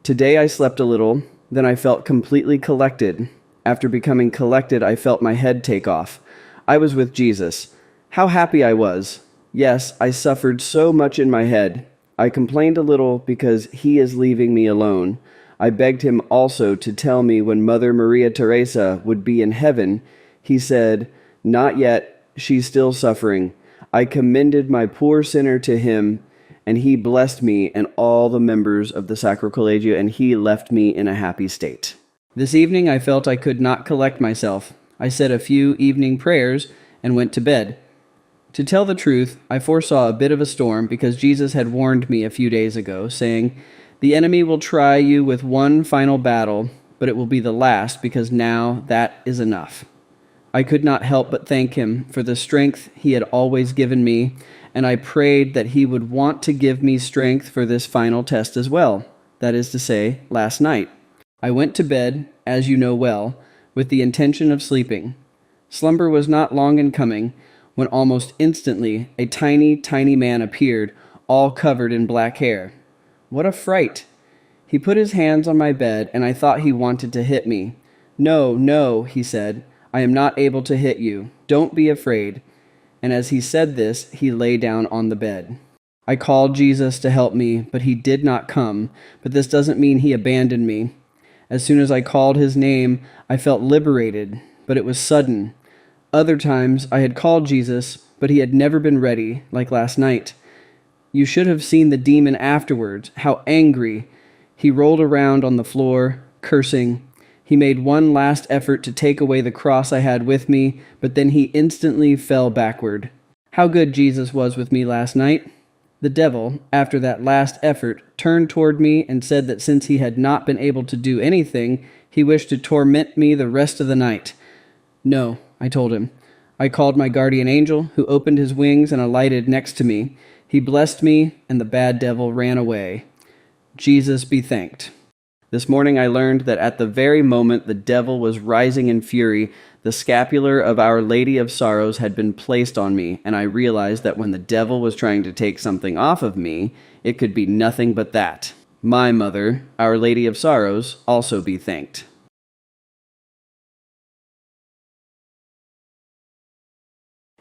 Today I slept a little, then I felt completely collected. After becoming collected, I felt my head take off. I was with Jesus. How happy I was. Yes, I suffered so much in my head. I complained a little because he is leaving me alone. I begged him also to tell me when Mother Maria Teresa would be in heaven. He said, "Not yet, she's still suffering." I commended my poor sinner to him, and he blessed me and all the members of the Sacro Collegio, and he left me in a happy state. This evening I felt I could not collect myself. I said a few evening prayers and went to bed. To tell the truth, I foresaw a bit of a storm because Jesus had warned me a few days ago, saying, "The enemy will try you with one final battle, but it will be the last because now that is enough." I could not help but thank him for the strength he had always given me, and I prayed that he would want to give me strength for this final test as well, that is to say, last night. I went to bed, as you know well, with the intention of sleeping. Slumber was not long in coming, when almost instantly a tiny, tiny man appeared, all covered in black hair. What a fright! He put his hands on my bed, and I thought he wanted to hit me. "No, no," he said, "I am not able to hit you. Don't be afraid." And as he said this, he lay down on the bed. I called Jesus to help me, but he did not come. But this doesn't mean he abandoned me. As soon as I called his name, I felt liberated, but it was sudden. Other times I had called Jesus, but he had never been ready, like last night. You should have seen the demon afterwards, how angry. He rolled around on the floor, cursing. He made one last effort to take away the cross I had with me, but then he instantly fell backward. How good Jesus was with me last night. The devil, after that last effort, turned toward me and said that since he had not been able to do anything, he wished to torment me the rest of the night. "No," I told him. I called my guardian angel, who opened his wings and alighted next to me. He blessed me, and the bad devil ran away. Jesus be thanked. This morning I learned that at the very moment the devil was rising in fury, the scapular of Our Lady of Sorrows had been placed on me, and I realized that when the devil was trying to take something off of me, it could be nothing but that. My mother, Our Lady of Sorrows, also be thanked.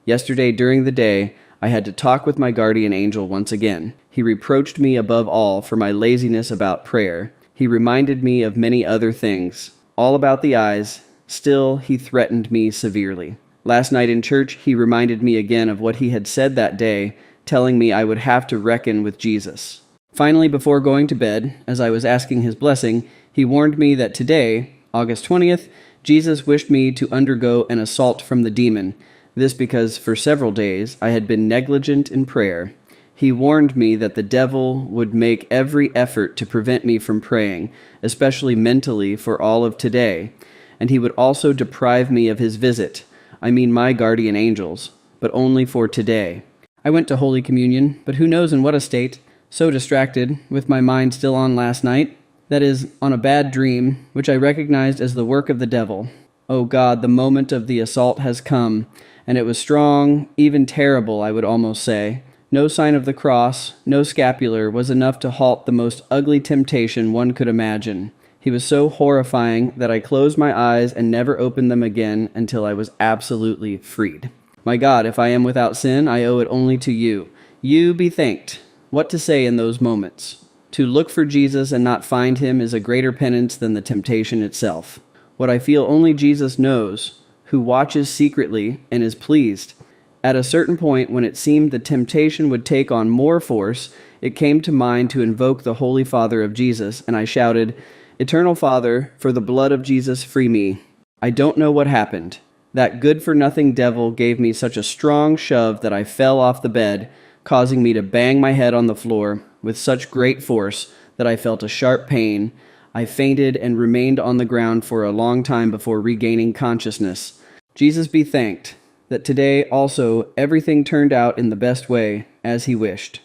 Yesterday during the day, I had to talk with my guardian angel once again. He reproached me above all for my laziness about prayer. He reminded me of many other things, all about the eyes. Still, he threatened me severely. Last night in church, he reminded me again of what he had said that day, telling me I would have to reckon with Jesus. Finally, before going to bed, as I was asking his blessing, he warned me that today, August 20th, Jesus wished me to undergo an assault from the demon. This because for several days I had been negligent in prayer. He warned me that the devil would make every effort to prevent me from praying, especially mentally for all of today, and he would also deprive me of his visit, I mean my guardian angels, but only for today. I went to Holy Communion, but who knows in what a state, so distracted, with my mind still on last night, that is, on a bad dream, which I recognized as the work of the devil. Oh God, the moment of the assault has come, and it was strong, even terrible, I would almost say. No sign of the cross, no scapular, was enough to halt the most ugly temptation one could imagine. He was so horrifying that I closed my eyes and never opened them again until I was absolutely freed. My God, if I am without sin, I owe it only to you. You be thanked. What to say in those moments? To look for Jesus and not find him is a greater penance than the temptation itself. What I feel only Jesus knows, who watches secretly and is pleased. At a certain point, when it seemed the temptation would take on more force, it came to mind to invoke the Holy Father of Jesus, and I shouted, "Eternal Father, for the blood of Jesus, free me." I don't know what happened. That good-for-nothing devil gave me such a strong shove that I fell off the bed, causing me to bang my head on the floor with such great force that I felt a sharp pain. I fainted and remained on the ground for a long time before regaining consciousness. Jesus be thanked that today also everything turned out in the best way, as he wished.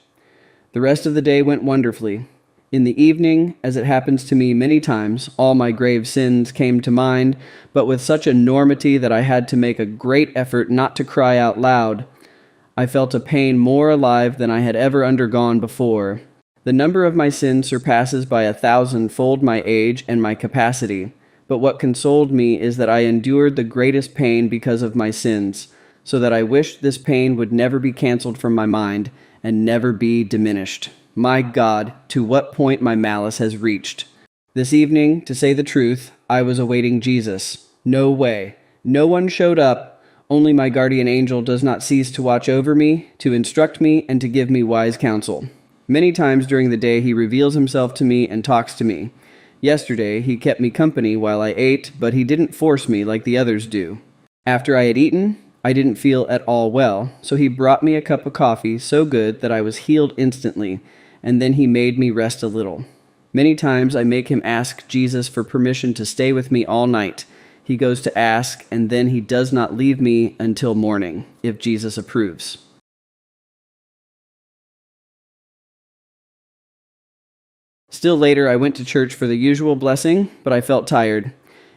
The rest of the day went wonderfully. In the evening, as it happens to me many times, all my grave sins came to mind, but with such enormity that I had to make a great effort not to cry out loud. I felt a pain more alive than I had ever undergone before. The number of my sins surpasses by 1,000-fold my age and my capacity. But what consoled me is that I endured the greatest pain because of my sins, so that I wished this pain would never be canceled from my mind and never be diminished. My God, to what point my malice has reached. This evening, to say the truth, I was awaiting Jesus. No way. No one showed up. Only my guardian angel does not cease to watch over me, to instruct me, and to give me wise counsel. Many times during the day he reveals himself to me and talks to me. Yesterday he kept me company while I ate, but he didn't force me like the others do. After I had eaten, I didn't feel at all well, so he brought me a cup of coffee so good that I was healed instantly, and then he made me rest a little. Many times I make him ask Jesus for permission to stay with me all night. He goes to ask, and then he does not leave me until morning, if Jesus approves. Still later, I went to church for the usual blessing, but I felt tired.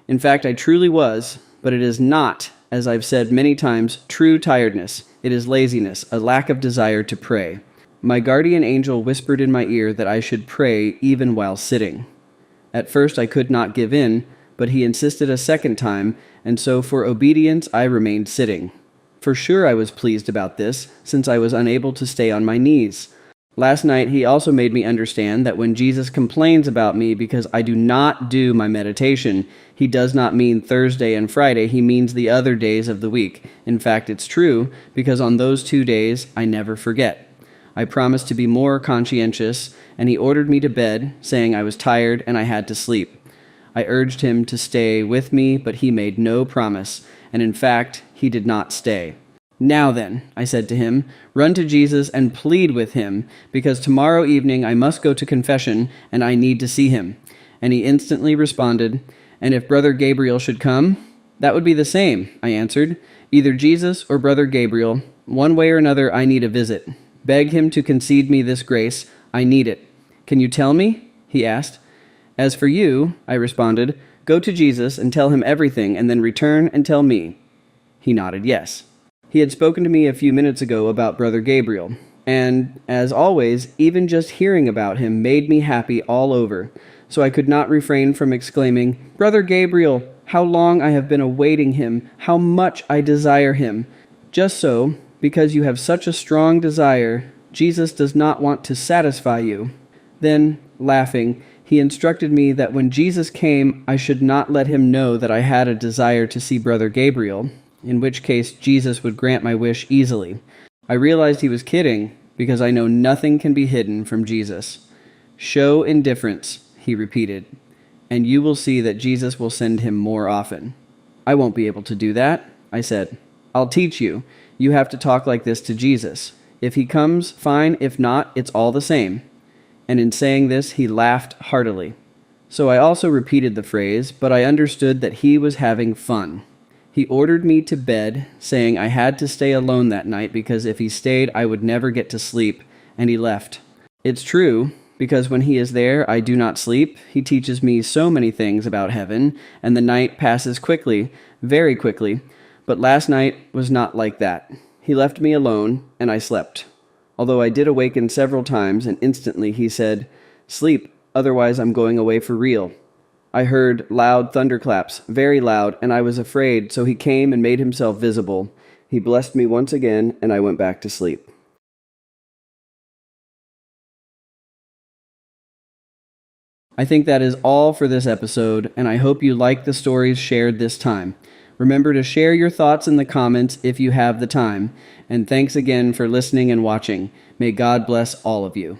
In fact, I truly was, but it is not, as I've said many times, true tiredness. It is laziness, a lack of desire to pray. My guardian angel whispered in my ear that I should pray even while sitting. At first, I could not give in, but he insisted a second time, and so for obedience, I remained sitting. For sure I was pleased about this, since I was unable to stay on my knees. Last night, he also made me understand that when Jesus complains about me because I do not do my meditation, he does not mean Thursday and Friday, he means the other days of the week. In fact, it's true, because on those 2 days, I never forget. I promised to be more conscientious, and he ordered me to bed, saying I was tired and I had to sleep. I urged him to stay with me, but he made no promise, and in fact, he did not stay. Now then, I said to him, run to Jesus and plead with him, because tomorrow evening I must go to confession, and I need to see him. And he instantly responded, and if Brother Gabriel should come? That would be the same, I answered. Either Jesus or Brother Gabriel. One way or another, I need a visit. Beg him to concede me this grace. I need it. Can you tell me? He asked. As for you, I responded, go to Jesus and tell him everything, and then return and tell me. He nodded yes. He had spoken to me a few minutes ago about Brother Gabriel, and, as always, even just hearing about him made me happy all over, so I could not refrain from exclaiming, Brother Gabriel, how long I have been awaiting him, how much I desire him. Just so, because you have such a strong desire, Jesus does not want to satisfy you. Then, laughing, he instructed me that when Jesus came, I should not let him know that I had a desire to see Brother Gabriel, in which case Jesus would grant my wish easily. I realized he was kidding, because I know nothing can be hidden from Jesus. Show indifference, he repeated, and you will see that Jesus will send him more often. I won't be able to do that, I said. I'll teach you. You have to talk like this to Jesus. If he comes, fine. If not, it's all the same. And in saying this, he laughed heartily. So I also repeated the phrase, but I understood that he was having fun. He ordered me to bed, saying I had to stay alone that night because if he stayed, I would never get to sleep, and he left. It's true, because when he is there, I do not sleep. He teaches me so many things about heaven, and the night passes quickly, very quickly, but last night was not like that. He left me alone, and I slept. Although I did awaken several times, and instantly he said, "Sleep, otherwise I'm going away for real." I heard loud thunderclaps, very loud, and I was afraid, so he came and made himself visible. He blessed me once again, and I went back to sleep. I think that is all for this episode, and I hope you like the stories shared this time. Remember to share your thoughts in the comments if you have the time, and thanks again for listening and watching. May God bless all of you.